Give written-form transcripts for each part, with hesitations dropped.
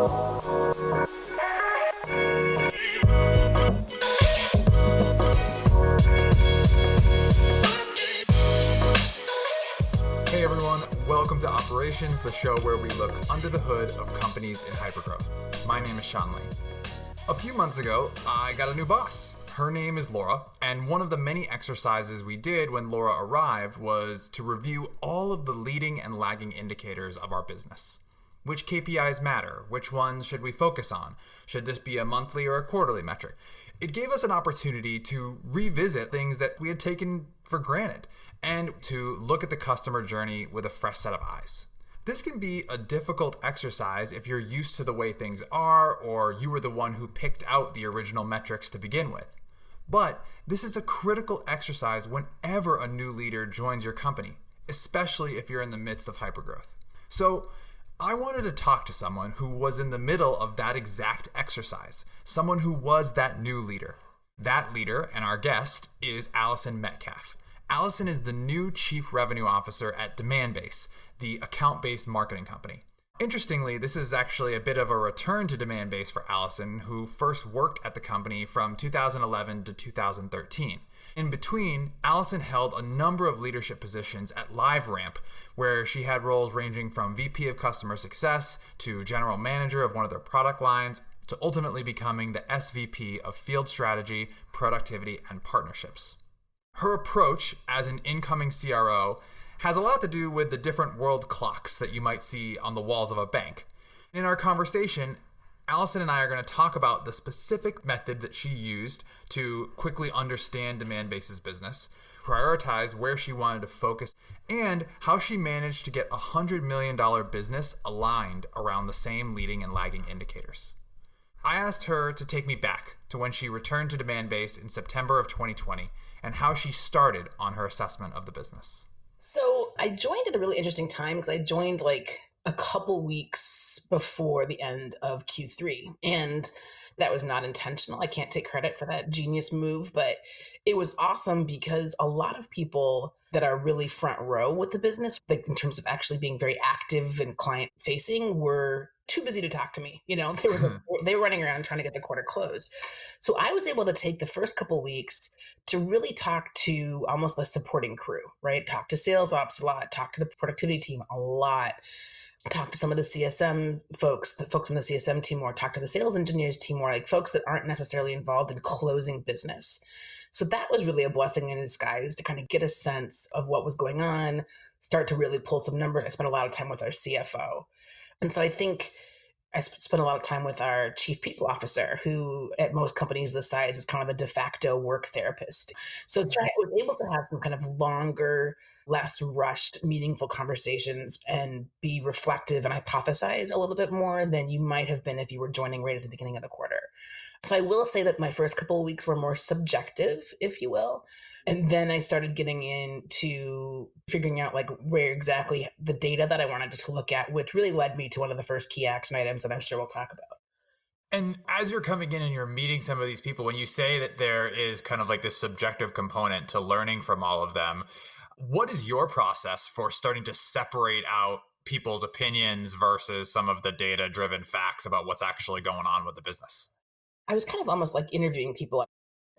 Hey everyone, welcome to Operations, the show where we look under the hood of companies in hypergrowth. My name is Sean Lee. A few months ago, I got a new boss. Her name is Laura, and one of the many exercises we did when Laura arrived was to review all of the leading and lagging indicators of our business. Which KPIs matter? Which ones should we focus on? Should this be a monthly or a quarterly metric? It gave us an opportunity to revisit things that we had taken for granted and to look at the customer journey with a fresh set of eyes. This can be a difficult exercise if you're used to the way things are or you were the one who picked out the original metrics to begin with. But this is a critical exercise whenever a new leader joins your company, especially if you're in the midst of hypergrowth. So I wanted to talk to someone who was in the middle of that exact exercise, someone who was that new leader. That leader and our guest is Allison Metcalfe. Allison is the new Chief Revenue Officer at Demandbase, the account-based marketing company. Interestingly, this is actually a bit of a return to Demandbase for Allison, who first worked at the company from 2011 to 2013. In between, Allison held a number of leadership positions at LiveRamp, where she had roles ranging from VP of Customer Success to General Manager of one of their product lines, to ultimately becoming the SVP of Field Strategy, Productivity, and Partnerships. Her approach as an incoming CRO has a lot to do with the different world clocks that you might see on the walls of a bank. In our conversation, Allison and I are going to talk about the specific method that she used to quickly understand Demandbase's business, prioritize where she wanted to focus, and how she managed to get a $100 million business aligned around the same leading and lagging indicators. I asked her to take me back to when she returned to Demandbase in September of 2020 and how she started on her assessment of the business. So I joined at a really interesting time because I joined like a couple weeks before the end of Q3. And that was not intentional. I can't take credit for that genius move, but it was awesome because a lot of people that are really front row with the business, like in terms of actually being very active and client facing, were too busy to talk to me. They were running around trying to get the quarter closed. So I was able to take the first couple of weeks to really talk to almost the supporting crew, right? Talk to sales ops a lot, talk to the productivity team a lot, talk to some of the CSM folks, the folks on the CSM team more, talk to the sales engineers team more, like folks that aren't necessarily involved in closing business. So that was really a blessing in disguise to kind of get a sense of what was going on, start to really pull some numbers. I spent a lot of time with our CFO. And so I think I spent a lot of time with our chief people officer, who at most companies this size is kind of the de facto work therapist. So I was able to have some kind of longer, less rushed, meaningful conversations and be reflective and hypothesize a little bit more than you might have been if you were joining right at the beginning of the quarter. So I will say that my first couple of weeks were more subjective, if you will. And then I started getting into figuring out like where exactly the data that I wanted to look at, which really led me to one of the first key action items that I'm sure we'll talk about. And as you're coming in and you're meeting some of these people, when you say that there is kind of like this subjective component to learning from all of them, what is your process for starting to separate out people's opinions versus some of the data-driven facts about what's actually going on with the business? I was kind of almost like interviewing people.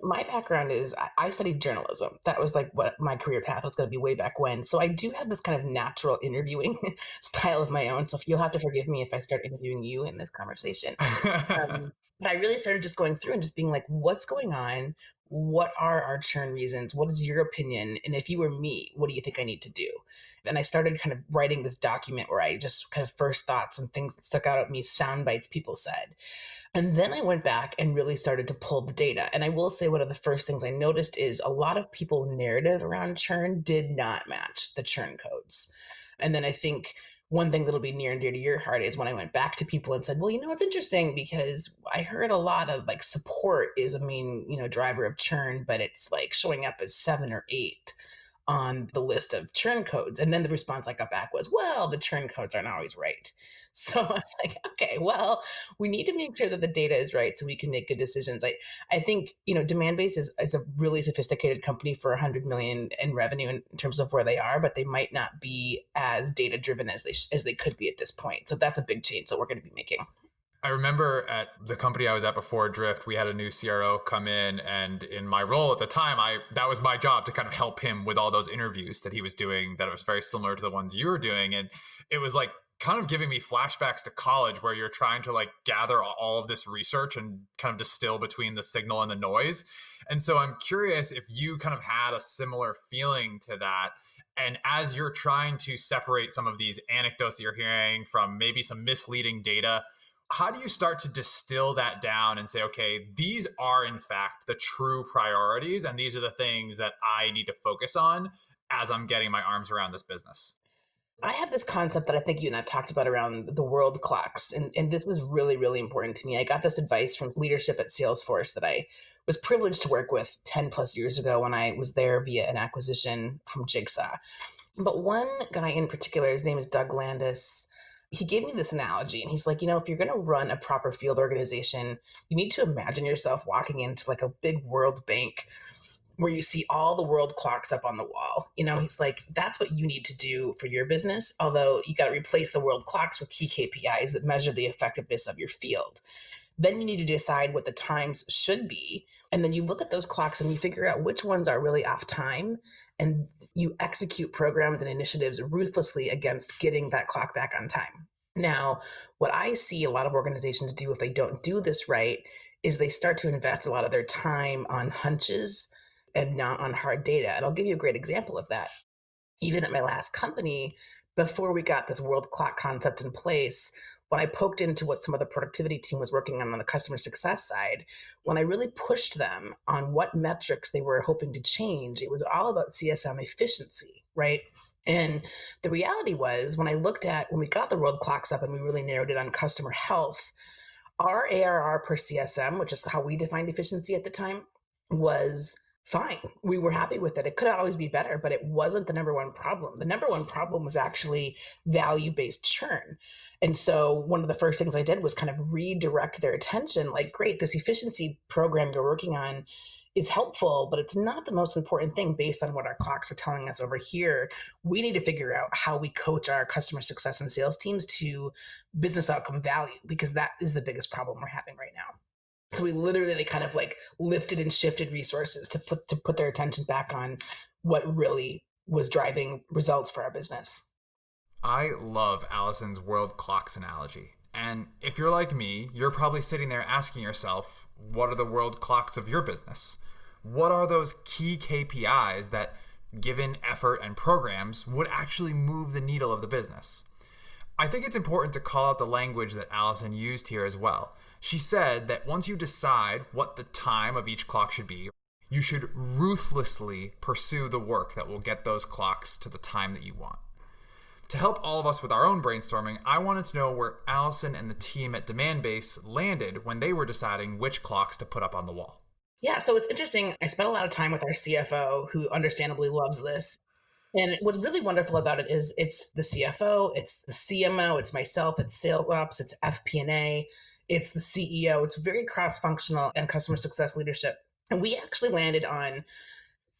My background is I studied journalism. That was like what my career path was going to be way back when. So I do have this kind of natural interviewing style of my own. So you'll have to forgive me if I start interviewing you in this conversation. But I really started just going through and just being like, what's going on? What are our churn reasons? What is your opinion? And if you were me, what do you think I need to do? And I started kind of writing this document where I just kind of first thoughts and things that stuck out at me, sound bites people said. And then I went back and really started to pull the data. And I will say one of the first things I noticed is a lot of people's narrative around churn did not match the churn codes. And then I think one thing that'll be near and dear to your heart is when I went back to people and said, well, it's interesting because I heard a lot of like support is a main, driver of churn, but it's like showing up as 7 or 8 on the list of churn codes. And then the response I got back was, well, the churn codes aren't always right. So I was like, okay, well, we need to make sure that the data is right so we can make good decisions. I think, Demandbase is a really sophisticated company for 100 million in revenue in terms of where they are, but they might not be as data driven as they could be at this point. So that's a big change that we're going to be making. I remember at the company I was at before Drift, we had a new CRO come in, and in my role at the time, I that was my job to kind of help him with all those interviews that he was doing that was very similar to the ones you were doing. And it was like kind of giving me flashbacks to college where you're trying to like gather all of this research and kind of distill between the signal and the noise. And so I'm curious if you kind of had a similar feeling to that. And as you're trying to separate some of these anecdotes that you're hearing from maybe some misleading data, how do you start to distill that down and say, okay, these are in fact the true priorities, and these are the things that I need to focus on as I'm getting my arms around this business? I have this concept that I think you and I've talked about around the world clocks. And this is really, really important to me. I got this advice from leadership at Salesforce that I was privileged to work with 10 plus years ago when I was there via an acquisition from Jigsaw. But one guy in particular, his name is Doug Landis. He gave me this analogy and he's like, if you're going to run a proper field organization, you need to imagine yourself walking into like a big world bank where you see all the world clocks up on the wall. He's like, that's what you need to do for your business. Although you got to replace the world clocks with key KPIs that measure the effectiveness of your field. Then you need to decide what the times should be. And then you look at those clocks and you figure out which ones are really off time. And you execute programs and initiatives ruthlessly against getting that clock back on time. Now, what I see a lot of organizations do if they don't do this right is they start to invest a lot of their time on hunches and not on hard data. And I'll give you a great example of that. Even at my last company, before we got this world clock concept in place, when I poked into what some of the productivity team was working on the customer success side, when I really pushed them on what metrics they were hoping to change, it was all about CSM efficiency, right? And the reality was when we got the world clocks up and we really narrowed it on customer health, our ARR per CSM, which is how we defined efficiency at the time, was fine. We were happy with it. It could always be better, but it wasn't the number one problem. The number one problem was actually value-based churn. And so one of the first things I did was kind of redirect their attention, like, great, this efficiency program you're working on is helpful, but it's not the most important thing based on what our clocks are telling us over here. We need to figure out how we coach our customer success and sales teams to business outcome value, because that is the biggest problem we're having right now. So we literally kind of like lifted and shifted resources to put their attention back on what really was driving results for our business. I love Allison's world clocks analogy. And if you're like me, you're probably sitting there asking yourself, what are the world clocks of your business? What are those key KPIs that, given effort and programs, would actually move the needle of the business? I think it's important to call out the language that Allison used here as well. She said that once you decide what the time of each clock should be, you should ruthlessly pursue the work that will get those clocks to the time that you want. To help all of us with our own brainstorming, I wanted to know where Allison and the team at Demandbase landed when they were deciding which clocks to put up on the wall. Yeah, so it's interesting. I spent a lot of time with our CFO, who understandably loves this. And what's really wonderful about it is it's the CFO, it's the CMO, it's myself, it's sales ops, it's FP&A, it's the CEO. It's very cross-functional and customer success leadership. And we actually landed on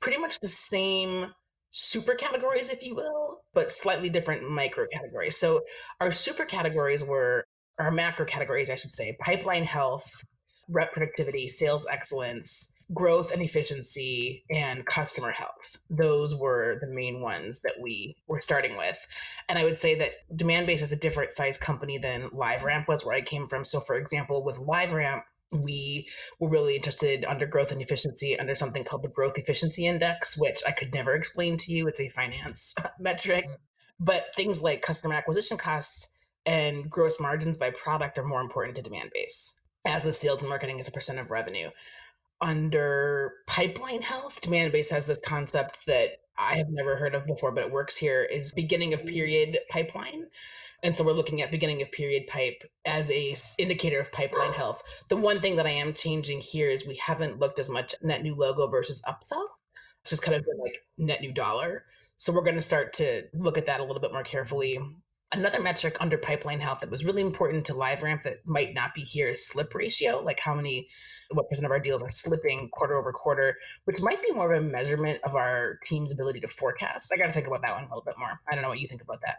pretty much the same super categories, if you will, but slightly different micro categories. So our super categories were, our macro categories, I should say, pipeline health, rep productivity, sales excellence, growth and efficiency, and customer health. Those were the main ones that we were starting with. And I would say that Demandbase is a different size company than LiveRamp was, where I came from. So for example, with LiveRamp, we were really interested under growth and efficiency under something called the Growth Efficiency Index, which I could never explain to you. It's a finance metric. But things like customer acquisition costs and gross margins by product are more important to Demandbase, as is sales and marketing as a percent of revenue. Under pipeline health, Demandbase has this concept that I have never heard of before, but it works here, is beginning of period pipeline. And so we're looking at beginning of period pipe as a indicator of pipeline health. The one thing that I am changing here is we haven't looked as much net new logo versus upsell. It's just kind of been like net new dollar. So we're going to start to look at that a little bit more carefully. Another metric under pipeline health that was really important to LiveRamp that might not be here is slip ratio, like what percent of our deals are slipping quarter over quarter, which might be more of a measurement of our team's ability to forecast. I got to think about that one a little bit more. I don't know what you think about that.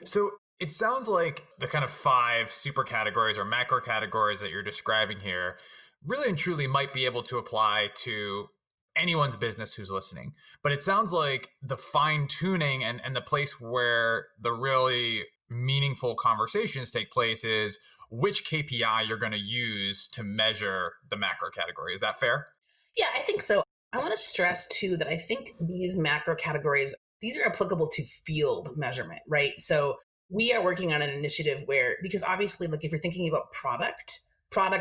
So It sounds like the kind of 5 super categories or macro categories that you're describing here really and truly might be able to apply to anyone's business who's listening. But it sounds like the fine tuning and the place where the really meaningful conversations take place is which KPI you're going to use to measure the macro category. Is that fair? Yeah, I think so. I want to stress too that I think these macro categories, these are applicable to field measurement, right? So we are working on an initiative where, because obviously, like if you're thinking about product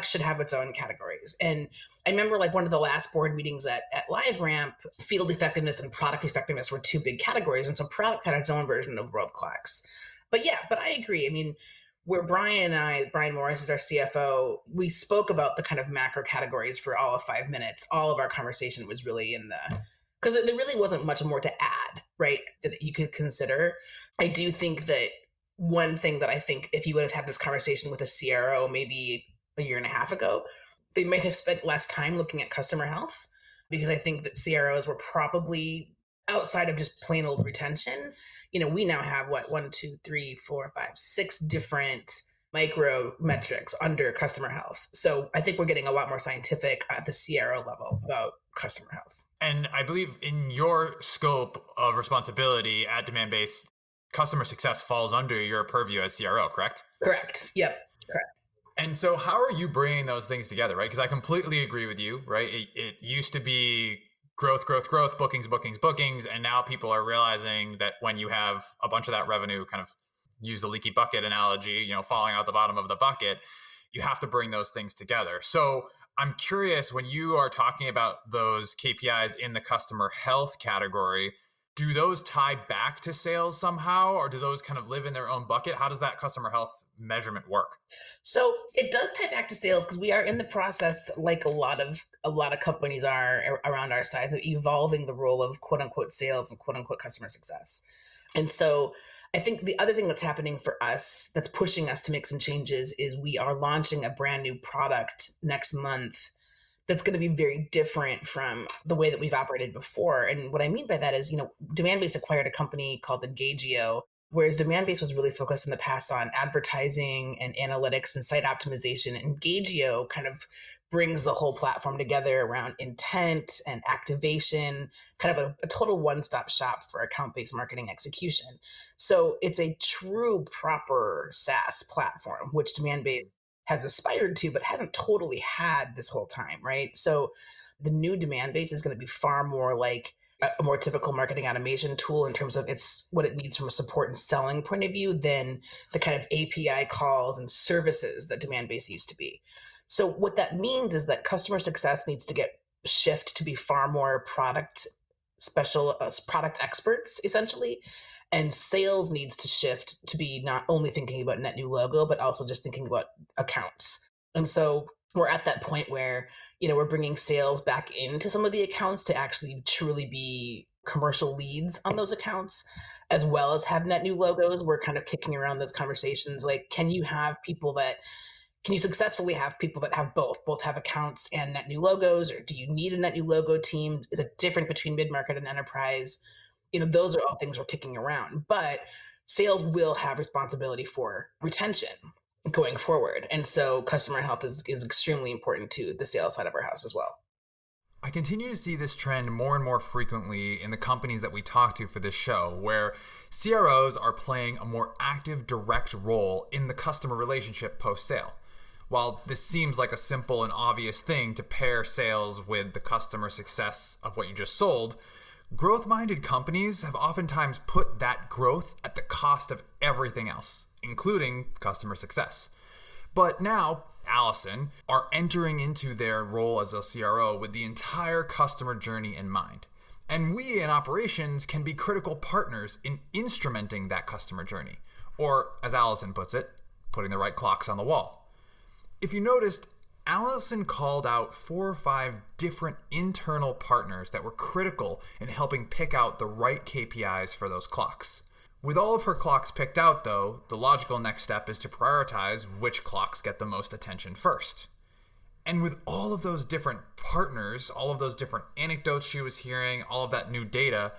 should have its own categories. And I remember like one of the last board meetings at LiveRamp, field effectiveness and product effectiveness were two big categories. And so product had its own version of world class. But yeah, but I agree. I mean, where Brian Morris is our CFO, we spoke about the kind of macro categories for all of 5 minutes. All of our conversation was really in the, because there really wasn't much more to add, right? That you could consider. I do think that one thing that I think if you would have had this conversation with a CRO maybe a year and a half ago, they might have spent less time looking at customer health, because I think that CROs were probably outside of just plain old retention. We now have what, 6 different micro metrics under customer health. So I think we're getting a lot more scientific at the CRO level about customer health. And I believe in your scope of responsibility at Demandbase, customer success falls under your purview as CRO, correct? Correct. Yep. Correct. And so how are you bringing those things together, right? Because I completely agree with you, right? It used to be growth, bookings. And now people are realizing that when you have a bunch of that revenue, kind of use the leaky bucket analogy, falling out the bottom of the bucket, you have to bring those things together. So I'm curious, when you are talking about those KPIs in the customer health category, do those tie back to sales somehow, or do those kind of live in their own bucket? How does that customer health measurement work? So it does tie back to sales, because we are in the process, like a lot of companies are around our size, of evolving the role of quote unquote sales and quote unquote customer success. And so I think the other thing that's happening for us that's pushing us to make some changes is we are launching a brand new product next month that's going to be very different from the way that we've operated before. And what I mean by that is, Demandbase acquired a company called Engagio, whereas Demandbase was really focused in the past on advertising and analytics and site optimization. Engagio kind of brings the whole platform together around intent and activation, kind of a total one-stop shop for account-based marketing execution. So it's a true proper SaaS platform, which Demandbase has aspired to, but hasn't totally had this whole time, right? So the new Demandbase is going to be far more like a more typical marketing automation tool in terms of it's what it needs from a support and selling point of view than the kind of API calls and services that Demandbase used to be. So what that means is that customer success needs to get shift to be far more product experts, essentially. And sales needs to shift to be not only thinking about net new logo, but also just thinking about accounts. And so we're at that point where, we're bringing sales back into some of the accounts to actually truly be commercial leads on those accounts, as well as have net new logos. We're kind of kicking around those conversations. Like, can you successfully have people that have both have accounts and net new logos? Or do you need a net new logo team? Is it different between mid-market and enterprise? Those are all things we're kicking around, but sales will have responsibility for retention going forward. And so customer health is extremely important to the sales side of our house as well. I continue to see this trend more and more frequently in the companies that we talk to for this show, where CROs are playing a more active, direct role in the customer relationship post-sale. While this seems like a simple and obvious thing to pair sales with the customer success of what you just sold, growth-minded companies have oftentimes put that growth at the cost of everything else, including customer success. But now, Allison are entering into their role as a CRO with the entire customer journey in mind. And we in operations can be critical partners in instrumenting that customer journey, or as Allison puts it, putting the right clocks on the wall. If you noticed, Allison called out 4 or 5 different internal partners that were critical in helping pick out the right KPIs for those clocks. With all of her clocks picked out, though, the logical next step is to prioritize which clocks get the most attention first. And with all of those different partners, all of those different anecdotes she was hearing, all of that new data,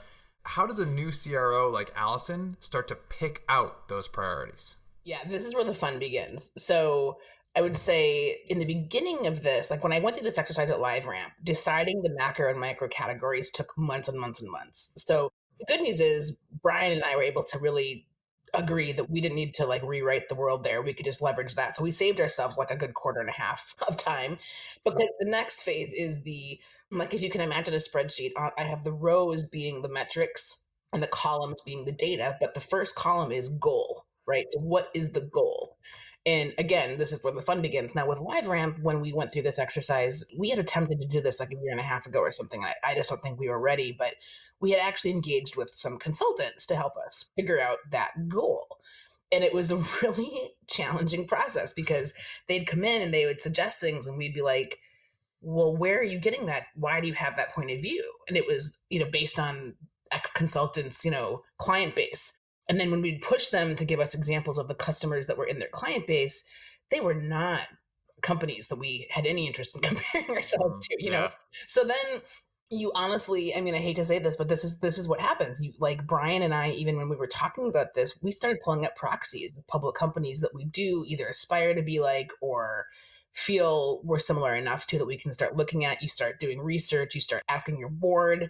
How does a new CRO like Allison start to pick out those priorities? Yeah, this is where the fun begins. So I would say in the beginning of this, like when I went through this exercise at LiveRamp, deciding the macro and micro categories took months and months and months. So the good news is Brian and I were able to really agree that we didn't need to like rewrite the world there. We could just leverage that. So we saved ourselves like a good quarter and a half of time because the next phase is like if you can imagine a spreadsheet, I have the rows being the metrics and the columns being the data, but the first column is goal, right? So what is the goal? And again, this is where the fun begins. Now, with LiveRamp, when we went through this exercise, we had attempted to do this like a year and a half ago or something. I just don't think we were ready, but we had actually engaged with some consultants to help us figure out that goal. And it was a really challenging process because they'd come in and they would suggest things, and we'd be like, well, where are you getting that? Why do you have that point of view? And it was, based on ex consultants, client base. And then when we'd push them to give us examples of the customers that were in their client base, they were not companies that we had any interest in comparing ourselves to. Yeah. So then you honestly, I mean, I hate to say this, but this is what happens. You like Brian and I, even when we were talking about this, we started pulling up proxies of public companies that we do either aspire to be like or feel we're similar enough to that we can start looking at. You start doing research, you start asking your board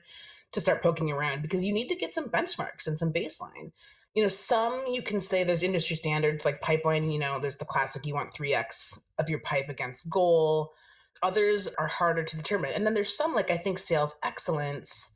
to start poking around because you need to get some benchmarks and some baseline. Some you can say there's industry standards like pipeline, there's the classic, you want 3x of your pipe against goal. Others are harder to determine. And then there's some like I think sales excellence,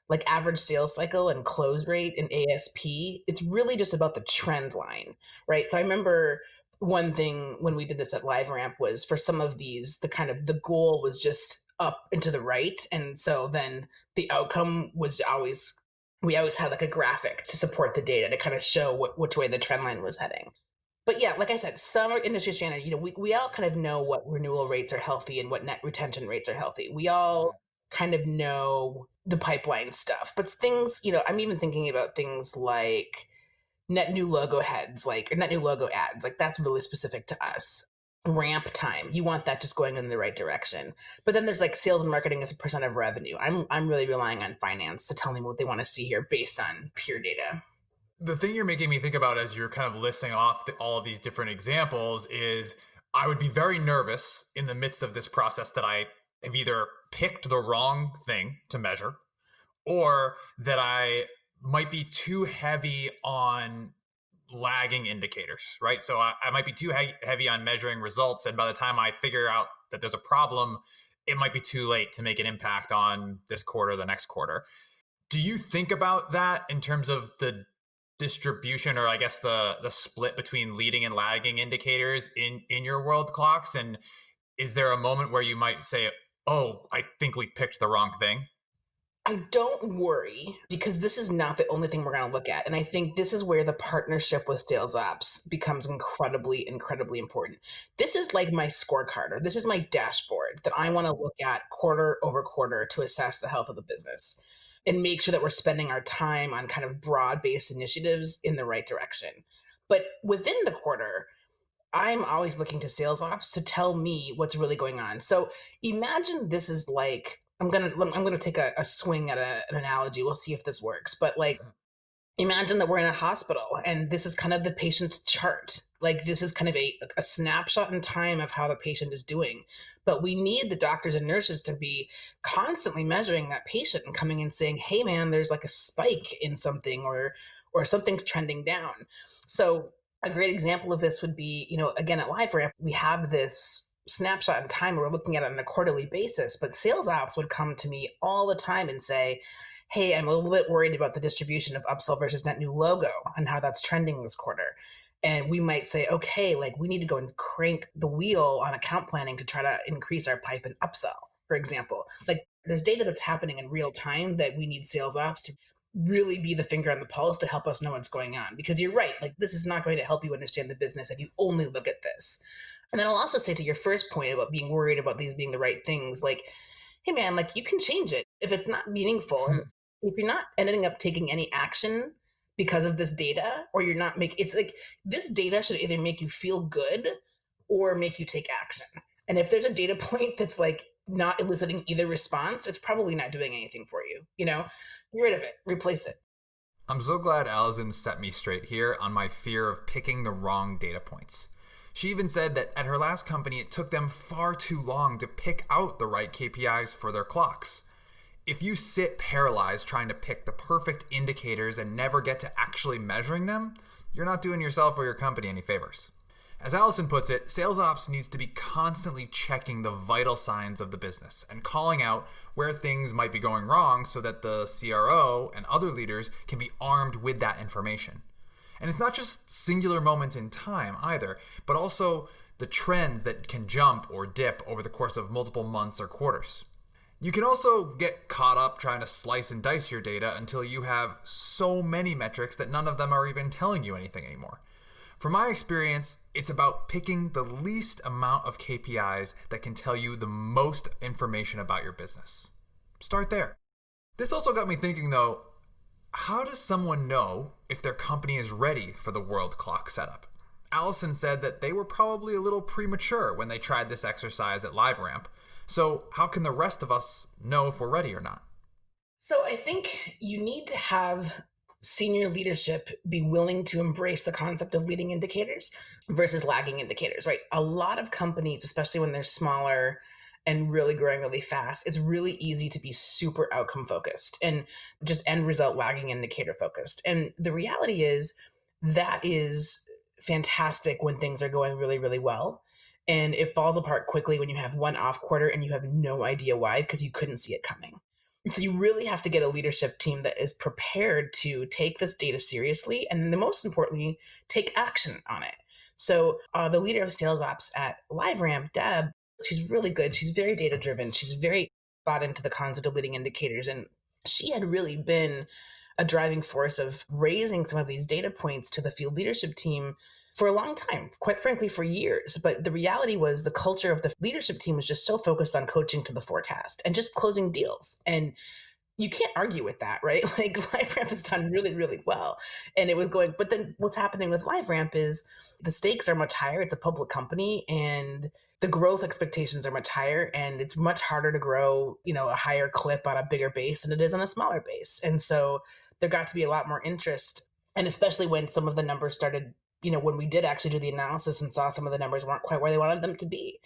like average sales cycle and close rate and ASP. It's really just about the trend line, right? So I remember one thing when we did this at LiveRamp was for some of these, the goal was just up and to the right. And so then the outcome was we always had like a graphic to support the data to kind of show which way the trend line was heading. But yeah, like I said, some are industry standard, we all kind of know what renewal rates are healthy and what net retention rates are healthy. We all kind of know the pipeline stuff, but things, I'm even thinking about things like net new logo heads, like or net new logo ads, like that's really specific to us. Ramp time, you want that just going in the right direction. But then there's like sales and marketing as a percent of revenue. I'm really relying on finance to tell me what they want to see here based on pure data. The thing you're making me think about as you're kind of listing off all of these different examples is I would be very nervous in the midst of this process that I have either picked the wrong thing to measure or that I might be too heavy on lagging indicators, right? So I might be too heavy on measuring results. And by the time I figure out that there's a problem, it might be too late to make an impact on this quarter, the next quarter. Do you think about that in terms of the distribution, or I guess the split between leading and lagging indicators in your world clocks? And is there a moment where you might say, oh, I think we picked the wrong thing? I don't worry because this is not the only thing we're going to look at. And I think this is where the partnership with sales ops becomes incredibly, incredibly important. This is like my scorecard, or this is my dashboard that I want to look at quarter over quarter to assess the health of the business and make sure that we're spending our time on kind of broad-based initiatives in the right direction. But within the quarter, I'm always looking to sales ops to tell me what's really going on. So imagine this is like I'm gonna take a swing at an analogy. We'll see if this works. But like imagine that we're in a hospital and this is kind of the patient's chart. Like this is kind of a snapshot in time of how the patient is doing. But we need the doctors and nurses to be constantly measuring that patient and coming and saying, hey man, there's like a spike in something or something's trending down. So a great example of this would be, again at LiveRamp, we have this snapshot in time where we're looking at it on a quarterly basis, but sales ops would come to me all the time and say, hey, I'm a little bit worried about the distribution of upsell versus net new logo and how that's trending this quarter. And we might say, okay, like we need to go and crank the wheel on account planning to try to increase our pipe and upsell, for example. Like there's data that's happening in real time that we need sales ops to really be the finger on the pulse to help us know what's going on. Because you're right, like this is not going to help you understand the business if you only look at this. And then I'll also say to your first point about being worried about these being the right things, like, hey man, like you can change it if it's not meaningful. And if you're not ending up taking any action because of this data, or you're not making, it's like this data should either make you feel good or make you take action. And if there's a data point that's like not eliciting either response, it's probably not doing anything for you. Get rid of it, replace it. I'm so glad Allison set me straight here on my fear of picking the wrong data points. She even said that at her last company, it took them far too long to pick out the right KPIs for their clocks. If you sit paralyzed trying to pick the perfect indicators and never get to actually measuring them, you're not doing yourself or your company any favors. As Allison puts it, sales ops needs to be constantly checking the vital signs of the business and calling out where things might be going wrong so that the CRO and other leaders can be armed with that information. And it's not just singular moments in time either, but also the trends that can jump or dip over the course of multiple months or quarters. You can also get caught up trying to slice and dice your data until you have so many metrics that none of them are even telling you anything anymore. From my experience, it's about picking the least amount of KPIs that can tell you the most information about your business. Start there. This also got me thinking though, how does someone know if their company is ready for the world clock setup? Allison said that they were probably a little premature when they tried this exercise at LiveRamp. So how can the rest of us know if we're ready or not? So I think you need to have senior leadership be willing to embrace the concept of leading indicators versus lagging indicators, right? A lot of companies, especially when they're smaller and really growing really fast, it's really easy to be super outcome focused and just end result lagging indicator focused. And the reality is that is fantastic when things are going really, really well. And it falls apart quickly when you have one off quarter and you have no idea why because you couldn't see it coming. So you really have to get a leadership team that is prepared to take this data seriously and the most importantly, take action on it. So the leader of sales ops at LiveRamp, Deb, she's really good. She's very data driven. She's very bought into the concept of leading indicators. And she had really been a driving force of raising some of these data points to the field leadership team for a long time, quite frankly, for years. But the reality was the culture of the leadership team was just so focused on coaching to the forecast and just closing deals. And you can't argue with that, right? Like LiveRamp has done really, really well. And it was going, but then what's happening with LiveRamp is the stakes are much higher. It's a public company and the growth expectations are much higher and it's much harder to grow, a higher clip on a bigger base than it is on a smaller base. And so there got to be a lot more interest. And especially when some of the numbers started, when we did actually do the analysis and saw some of the numbers weren't quite where they wanted them to be.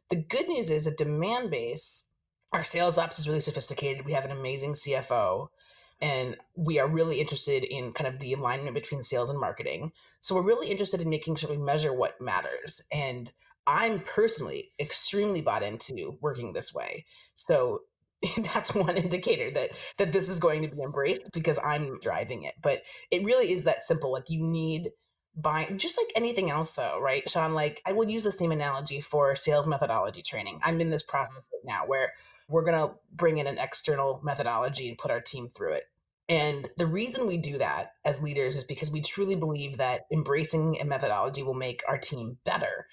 The good news is at Demandbase, our sales ops is really sophisticated. We have an amazing CFO, and we are really interested in kind of the alignment between sales and marketing. So we're really interested in making sure we measure what matters. And I'm personally extremely bought into working this way. So that's one indicator that this is going to be embraced because I'm driving it. But it really is that simple. Like you need buying, just like anything else though, right, Sean? Like I would use the same analogy for sales methodology training. I'm in this process right now where we're going to bring in an external methodology and put our team through it. And the reason we do that as leaders is because we truly believe that embracing a methodology will make our team better.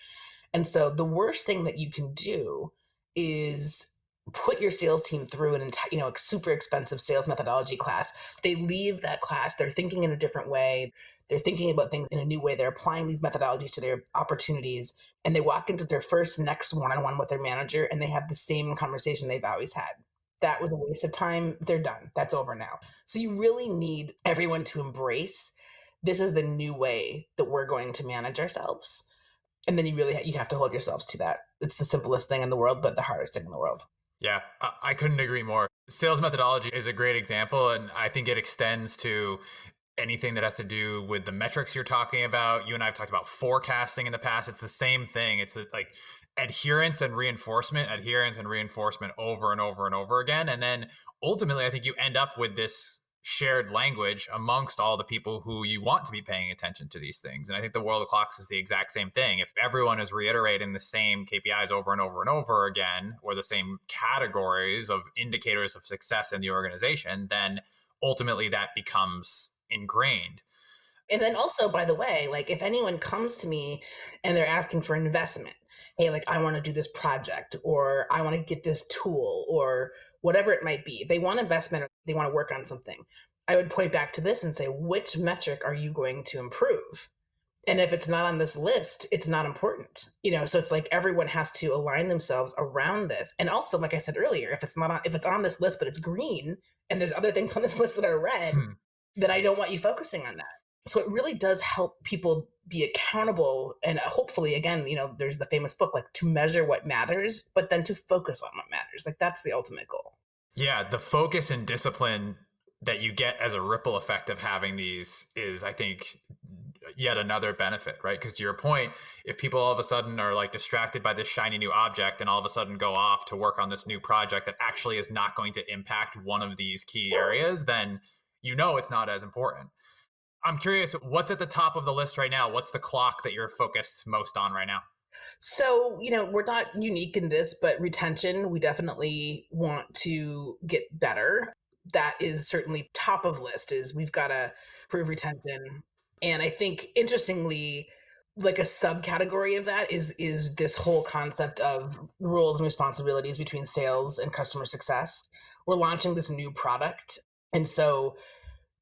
And so the worst thing that you can do is put your sales team through an entire, a super expensive sales methodology class. They leave that class, they're thinking in a different way. They're thinking about things in a new way. They're applying these methodologies to their opportunities. And they walk into their next one-on-one with their manager and they have the same conversation they've always had. That was a waste of time. They're done. That's over now. So you really need everyone to embrace this is the new way that we're going to manage ourselves. And then you have to hold yourselves to that. It's the simplest thing in the world, but the hardest thing in the world. Yeah, I couldn't agree more. Sales methodology is a great example, and I think it extends to anything that has to do with the metrics you're talking about. You and I have talked about forecasting in the past. It's the same thing. It's like adherence and reinforcement over and over and over again. And then ultimately, I think you end up with this shared language amongst all the people who you want to be paying attention to these things. And I think the world of clocks is the exact same thing. If everyone is reiterating the same KPIs over and over and over again, or the same categories of indicators of success in the organization, then ultimately that becomes ingrained. And then also, by the way, like if anyone comes to me and they're asking for investment, hey, like I want to do this project or I want to get this tool or whatever it might be, they want investment or they want to work on something. I would point back to this and say, which metric are you going to improve? And if it's not on this list, it's not important. So it's like everyone has to align themselves around this. And also, like I said earlier, if it's on this list, but it's green and there's other things on this list that are red, then I don't want you focusing on that. So it really does help people be accountable. And hopefully, again, there's the famous book, like to measure what matters, but then to focus on what matters. Like that's the ultimate goal. Yeah, the focus and discipline that you get as a ripple effect of having these is, I think, yet another benefit, right? Because to your point, if people all of a sudden are like distracted by this shiny new object and all of a sudden go off to work on this new project that actually is not going to impact one of these key areas, then it's not as important. I'm curious, what's at the top of the list right now? What's the clock that you're focused most on right now? So, we're not unique in this, but retention, we definitely want to get better. That is certainly top of list is we've got to prove retention. And I think interestingly, like a subcategory of that is this whole concept of roles and responsibilities between sales and customer success. We're launching this new product. And so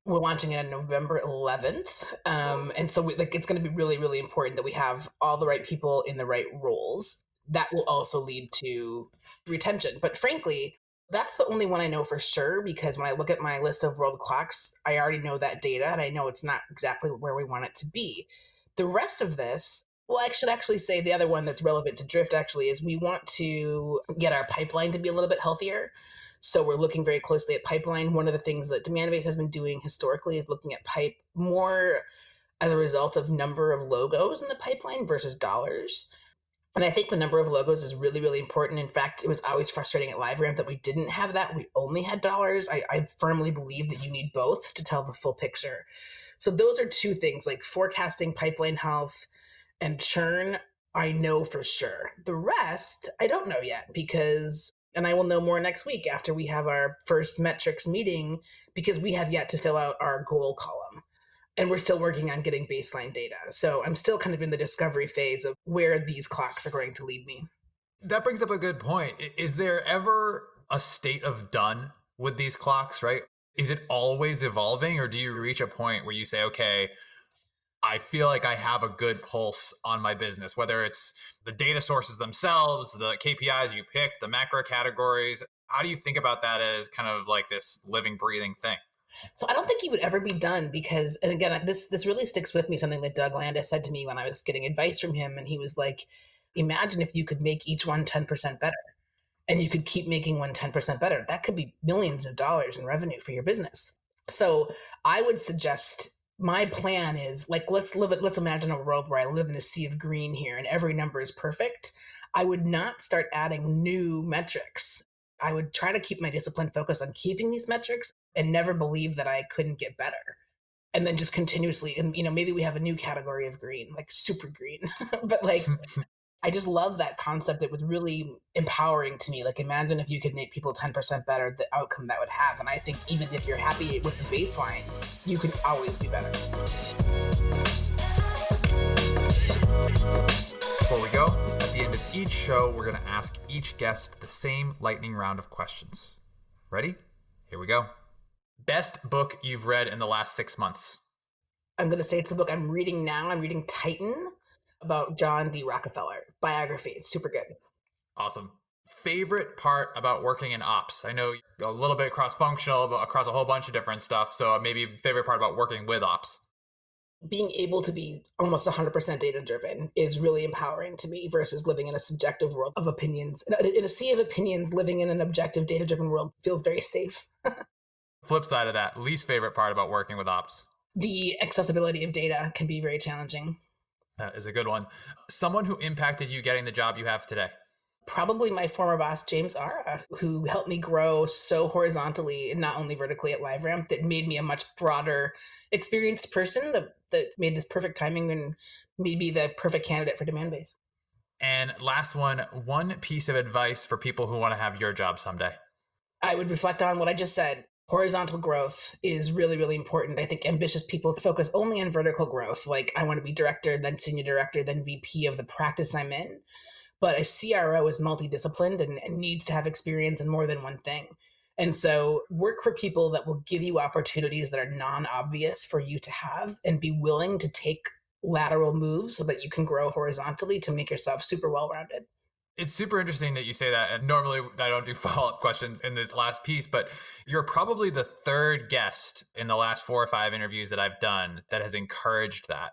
we're launching it on November 11th. And so it's going to be really, really important that we have all the right people in the right roles. That will also lead to retention. But frankly, that's the only one I know for sure, because when I look at my list of world clocks, I already know that data and I know it's not exactly where we want it to be. The rest of this, well, I should actually say the other one that's relevant to Drift actually is we want to get our pipeline to be a little bit healthier. So we're looking very closely at pipeline. One of the things that Demandbase has been doing historically is looking at pipe more as a result of number of logos in the pipeline versus dollars. And I think the number of logos is really, really important. In fact, it was always frustrating at LiveRamp that we didn't have that. We only had dollars. I firmly believe that you need both to tell the full picture. So those are two things, like forecasting pipeline health and churn, I know for sure. The rest, I don't know yet and I will know more next week after we have our first metrics meeting, because we have yet to fill out our goal column. And we're still working on getting baseline data. So I'm still kind of in the discovery phase of where these clocks are going to lead me. That brings up a good point. Is there ever a state of done with these clocks, right? Is it always evolving, or do you reach a point where you say, okay, I feel like I have a good pulse on my business, whether it's the data sources themselves, the KPIs you picked, the macro categories? How do you think about that as kind of like this living, breathing thing? So I don't think he would ever be done because, and again, this really sticks with me, something that Doug Landis said to me when I was getting advice from him. And he was like, imagine if you could make each one 10% better and you could keep making one 10% better. That could be millions of dollars in revenue for your business. So I would suggest my plan is like, let's imagine a world where I live in a sea of green here and every number is perfect. I would not start adding new metrics. I would try to keep my discipline focused on keeping these metrics and never believe that I couldn't get better. And then just continuously, and maybe we have a new category of green, like super green, but like, I just love that concept. It was really empowering to me. Like, imagine if you could make people 10% better, the outcome that would have. And I think even if you're happy with the baseline, you can always be better. Before we go, at the end of each show, we're going to ask each guest the same lightning round of questions. Ready? Here we go. Best book you've read in the last 6 months? I'm going to say it's the book I'm reading now. I'm reading Titan, about John D. Rockefeller. Biography. It's super good. Awesome. Favorite part about working in ops? I know you're a little bit cross-functional, but across a whole bunch of different stuff. So maybe favorite part about working with ops? Being able to be almost 100% data-driven is really empowering to me versus living in a subjective world of opinions. In a sea of opinions, living in an objective data-driven world feels very safe. Flip side of that, least favorite part about working with ops? The accessibility of data can be very challenging. That is a good one. Someone who impacted you getting the job you have today? Probably my former boss, James Ara, who helped me grow so horizontally and not only vertically at LiveRamp, that made me a much broader, experienced person that made this perfect timing and made me the perfect candidate for Demandbase. And last one piece of advice for people who want to have your job someday. I would reflect on what I just said. Horizontal growth is really, really important. I think ambitious people focus only on vertical growth. Like, I want to be director, then senior director, then VP of the practice I'm in. But a CRO is multidisciplined and needs to have experience in more than one thing. And so work for people that will give you opportunities that are non-obvious for you to have, and be willing to take lateral moves so that you can grow horizontally to make yourself super well-rounded. It's super interesting that you say that. And normally I don't do follow-up questions in this last piece, but you're probably the third guest in the last 4 or 5 interviews that I've done that has encouraged that.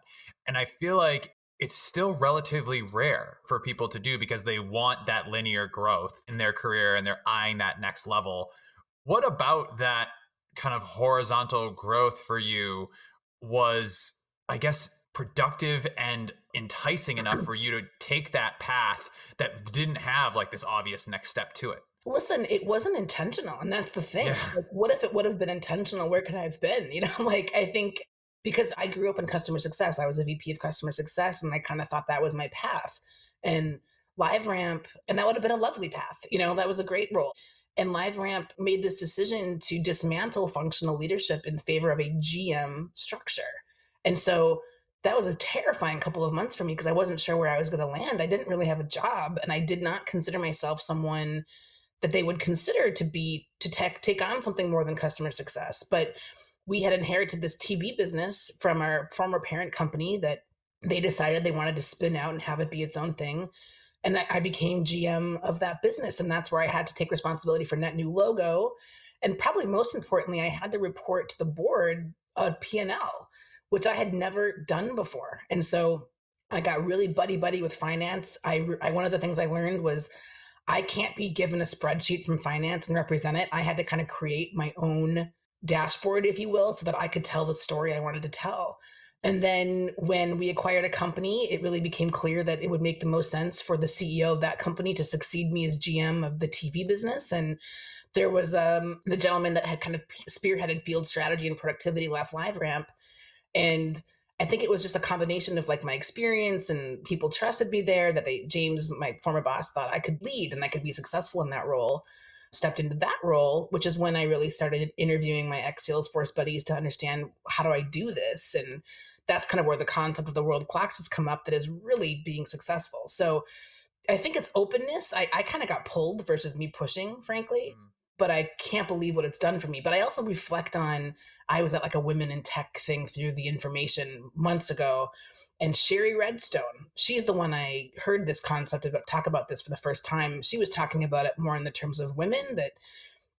And I feel like it's still relatively rare for people to do because they want that linear growth in their career and they're eyeing that next level. What about that kind of horizontal growth for you was, I guess, productive and enticing enough for you to take that path that didn't have like this obvious next step to it? Listen, it wasn't intentional, and that's the thing. Yeah. Like, what if it would have been intentional? Where could I have been? Like I think because I grew up in customer success, I was a VP of customer success, and I kind of thought that was my path. And LiveRamp, and that would have been a lovely path. That was a great role. And LiveRamp made this decision to dismantle functional leadership in favor of a GM structure. And so that was a terrifying couple of months for me because I wasn't sure where I was going to land. I didn't really have a job, and I did not consider myself someone that they would consider to take on something more than customer success. But we had inherited this TV business from our former parent company that they decided they wanted to spin out and have it be its own thing. And I became GM of that business. And that's where I had to take responsibility for net new logo. And probably most importantly, I had to report to the board a P&L, which I had never done before. And so I got really buddy with finance. One of the things I learned was I can't be given a spreadsheet from finance and represent it. I had to kind of create my own dashboard, if you will, so that I could tell the story I wanted to tell. And then when we acquired a company, it really became clear that it would make the most sense for the CEO of that company to succeed me as GM of the TV business. And there was the gentleman that had kind of spearheaded field strategy and productivity left LiveRamp. And I think it was just a combination of like my experience and people trusted me there that James, my former boss, thought I could lead and I could be successful in that role. Stepped into that role, which is when I really started interviewing my ex-Salesforce buddies to understand how do I do this. And that's kind of where the concept of the world clocks has come up that is really being successful. So I think it's openness. I kind of got pulled versus me pushing, frankly, but I can't believe what it's done for me. But I also reflect on, I was at like a women in tech thing through the information months ago. And Sherry Redstone, she's the one I heard this concept about, talk about this for the first time. She was talking about it more in the terms of women, that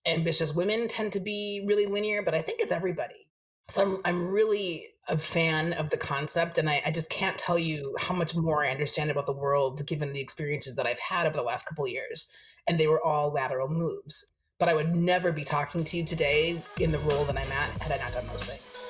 ambitious women tend to be really linear, but I think it's everybody. So I'm really a fan of the concept, and I just can't tell you how much more I understand about the world given the experiences that I've had over the last couple of years. And they were all lateral moves. But I would never be talking to you today in the role that I'm at had I not done those things.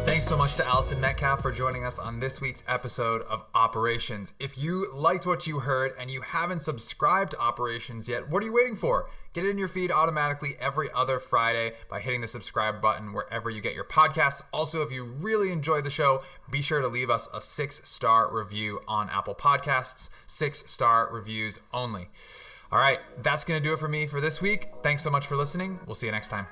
Thanks so much to Allison Metcalfe for joining us on this week's episode of Operations. If you liked what you heard and you haven't subscribed to Operations yet, what are you waiting for? Get it in your feed automatically every other Friday by hitting the subscribe button wherever you get your podcasts. Also, if you really enjoyed the show, be sure to leave us a 6-star review on Apple Podcasts. 6-star reviews only. All right, that's going to do it for me for this week. Thanks so much for listening. We'll see you next time.